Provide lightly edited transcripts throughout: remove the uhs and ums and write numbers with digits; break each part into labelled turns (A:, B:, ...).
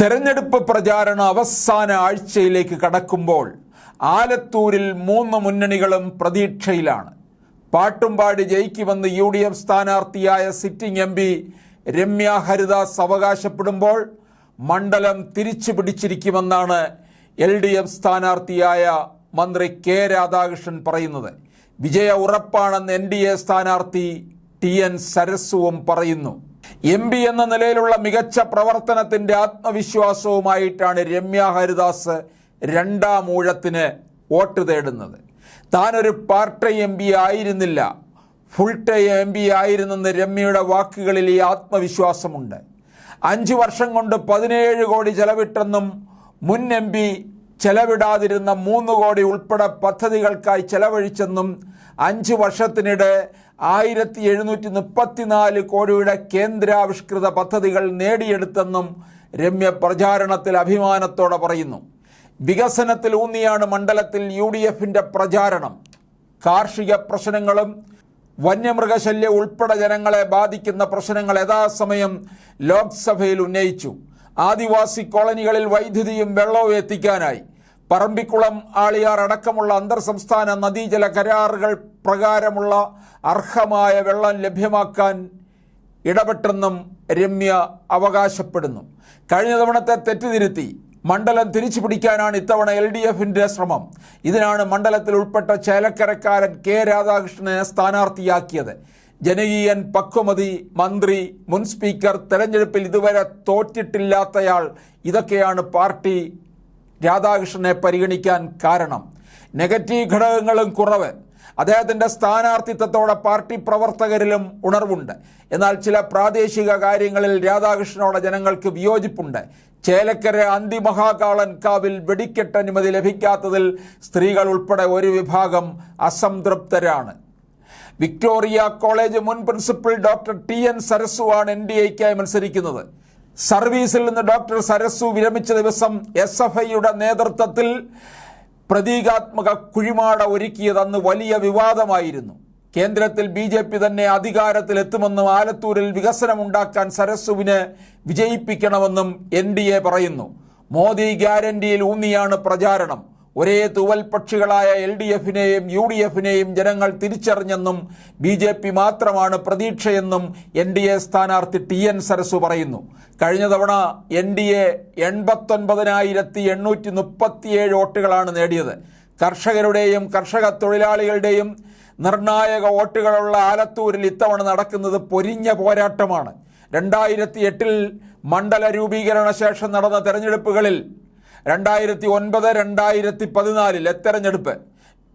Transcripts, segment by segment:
A: തെരഞ്ഞെടുപ്പ് പ്രചാരണ അവസാന ആഴ്ചയിലേക്ക് കടക്കുമ്പോൾ ആലത്തൂരിൽ 3 മുന്നണികളും പ്രതീക്ഷയിലാണ്. പാട്ടുംപാടി ജയിക്കുമെന്ന് UDF സ്ഥാനാർത്ഥിയായ സിറ്റിംഗ് MP രമ്യ ഹരിദാസ് അവകാശപ്പെടുമ്പോൾ മണ്ഡലം തിരിച്ചു പിടിച്ചിരിക്കുമെന്നാണ് LDF സ്ഥാനാർത്ഥിയായ മന്ത്രി K രാധാകൃഷ്ണൻ പറയുന്നത്. വിജയ ഉറപ്പാണെന്ന് NDA സ്ഥാനാർത്ഥി TN സരസുവും പറയുന്നു. MP എന്ന നിലയിലുള്ള മികച്ച പ്രവർത്തനത്തിൻ്റെ ആത്മവിശ്വാസവുമായിട്ടാണ് രമ്യ ഹരിദാസ് 2ാം ഊഴത്തിന് വോട്ട് തേടുന്നത്. താനൊരു പാർട്ട് ടൈം MP ആയിരുന്നില്ല, ഫുൾ ടൈം MP ആയിരുന്നെന്ന് രമ്യയുടെ വാക്കുകളിൽ ഈ ആത്മവിശ്വാസമുണ്ട്. 5 വർഷം കൊണ്ട് 17 കോടി ചെലവിട്ടെന്നും മുൻ MP ചെലവിടാതിരുന്ന 3 കോടി ഉൾപ്പെടെ പദ്ധതികൾക്കായി ചെലവഴിച്ചെന്നും 5 വർഷത്തിനിടെ 1734 കോടിയുടെ കേന്ദ്രാവിഷ്കൃത പദ്ധതികൾ നേടിയെടുത്തെന്നും രമ്യ പ്രചാരണത്തിൽ അഭിമാനത്തോടെ പറയുന്നു. വികസനത്തിൽ ഊന്നിയാണ് മണ്ഡലത്തിൽ UDFന്റെ പ്രചാരണം. കാർഷിക പ്രശ്നങ്ങളും വന്യമൃഗശല്യം ഉൾപ്പെടെ ജനങ്ങളെ ബാധിക്കുന്ന പ്രശ്നങ്ങൾ യഥാസമയം ലോക്സഭയിൽ ഉന്നയിച്ചു. ആദിവാസി കോളനികളിൽ വൈദ്യുതിയും വെള്ളവും എത്തിക്കാനായി പറമ്പിക്കുളം, ആളിയാർ അടക്കമുള്ള അന്തർ സംസ്ഥാന നദീജല കരാറുകൾ പ്രകാരമുള്ള അർഹമായ വെള്ളം ലഭ്യമാക്കാൻ ഇടപെട്ടെന്നും രമ്യ അവകാശപ്പെടുന്നു. കഴിഞ്ഞ തവണത്തെ തെറ്റുതിരുത്തി മണ്ഡലം തിരിച്ചു പിടിക്കാനാണ് ഇത്തവണ LDFന്റെ ശ്രമം. ഇതിനാണ് മണ്ഡലത്തിൽ ഉൾപ്പെട്ട ചേലക്കരക്കാരൻ K രാധാകൃഷ്ണനെ സ്ഥാനാർത്ഥിയാക്കിയത്. ജനകീയൻ, പക്വമതി, മന്ത്രി, മുൻ സ്പീക്കർ, തെരഞ്ഞെടുപ്പിൽ ഇതുവരെ തോറ്റിട്ടില്ലാത്തയാൾ, ഇതൊക്കെയാണ് പാർട്ടി രാധാകൃഷ്ണനെ പരിഗണിക്കാൻ കാരണം. നെഗറ്റീവ് ഘടകങ്ങളും കുറവ്. അദ്ദേഹത്തിൻ്റെ സ്ഥാനാർത്ഥിത്വത്തോടെ പാർട്ടി പ്രവർത്തകരിലും ഉണർവുണ്ട്. എന്നാൽ ചില പ്രാദേശിക കാര്യങ്ങളിൽ രാധാകൃഷ്ണനോട് ജനങ്ങൾക്ക് വിയോജിപ്പുണ്ട്. ചേലക്കര അന്തിമഹാകാളൻകാവിൽ വെടിക്കെട്ട് അനുമതി ലഭിക്കാത്തതിൽ സ്ത്രീകൾ ഉൾപ്പെടെ ഒരു വിഭാഗം അസംതൃപ്തരാണ്. വിക്ടോറിയ കോളേജ് മുൻ പ്രിൻസിപ്പൽ ഡോക്ടർ TN സരസുവാണ് NDAയ്ക്കായി മത്സരിക്കുന്നത്. സർവീസിൽ നിന്ന് ഡോക്ടർ സരസു വിരമിച്ച ദിവസം SFIയുടെ നേതൃത്വത്തിൽ പ്രതീകാത്മക കുഴിമാട ഒരുക്കിയത് അന്ന് വലിയ വിവാദമായിരുന്നു. കേന്ദ്രത്തിൽ BJP തന്നെ അധികാരത്തിലെത്തുമെന്നും ആലത്തൂരിൽ വികസനമുണ്ടാക്കാൻ സരസുവിനെ വിജയിപ്പിക്കണമെന്നും NDA പറയുന്നു. മോദി ഗ്യാരണ്ടിയിൽ ഊന്നിയാണ് പ്രചാരണം. ഒരേ തൂവൽ പക്ഷികളായ LDFനെയും UDFനെയും ജനങ്ങൾ തിരിച്ചറിഞ്ഞെന്നും BJP മാത്രമാണ് പ്രതീക്ഷയെന്നും NDA സ്ഥാനാർത്ഥി TN സരസു പറയുന്നു. കഴിഞ്ഞ തവണ NDA 89,837 വോട്ടുകളാണ് നേടിയത്. കർഷകരുടെയും കർഷക തൊഴിലാളികളുടെയും നിർണായക വോട്ടുകളുള്ള ആലത്തൂരിൽ ഇത്തവണ നടക്കുന്നത് പൊരിഞ്ഞ പോരാട്ടമാണ്. 2008 മണ്ഡല രൂപീകരണ ശേഷം നടന്ന തെരഞ്ഞെടുപ്പുകളിൽ 2009, 2014 തെരഞ്ഞെടുപ്പ്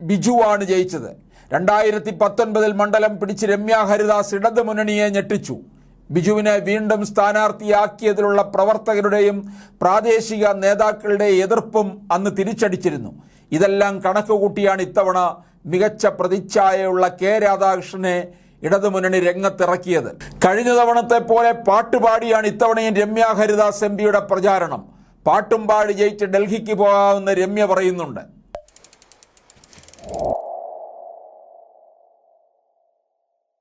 A: ബിജുവാണ് ജയിച്ചത്. 2019 മണ്ഡലം പിടിച്ച് രമ്യ ഹരിദാസ് ഇടതു മുന്നണിയെ ഞെട്ടിച്ചു. ബിജുവിനെ വീണ്ടും സ്ഥാനാർത്ഥിയാക്കിയതിലുള്ള പ്രവർത്തകരുടെയും പ്രാദേശിക നേതാക്കളുടെയും എതിർപ്പും അന്ന് തിരിച്ചടിച്ചിരുന്നു. ഇതെല്ലാം കണക്കുകൂട്ടിയാണ് ഇത്തവണ മികച്ച പ്രതിച്ഛായയുള്ള K രാധാകൃഷ്ണനെ ഇടതുമുന്നണി രംഗത്തിറക്കിയത്. കഴിഞ്ഞ തവണത്തെ പോലെ പാട്ടുപാടിയാണ് ഇത്തവണയും രമ്യ ഹരിദാസ് MPയുടെ പ്രചാരണം. പാട്ടുംപാടി ജയിച്ച് ഡൽഹിക്ക് പോകാമെന്ന് രമ്യ പറയുന്നുണ്ട്.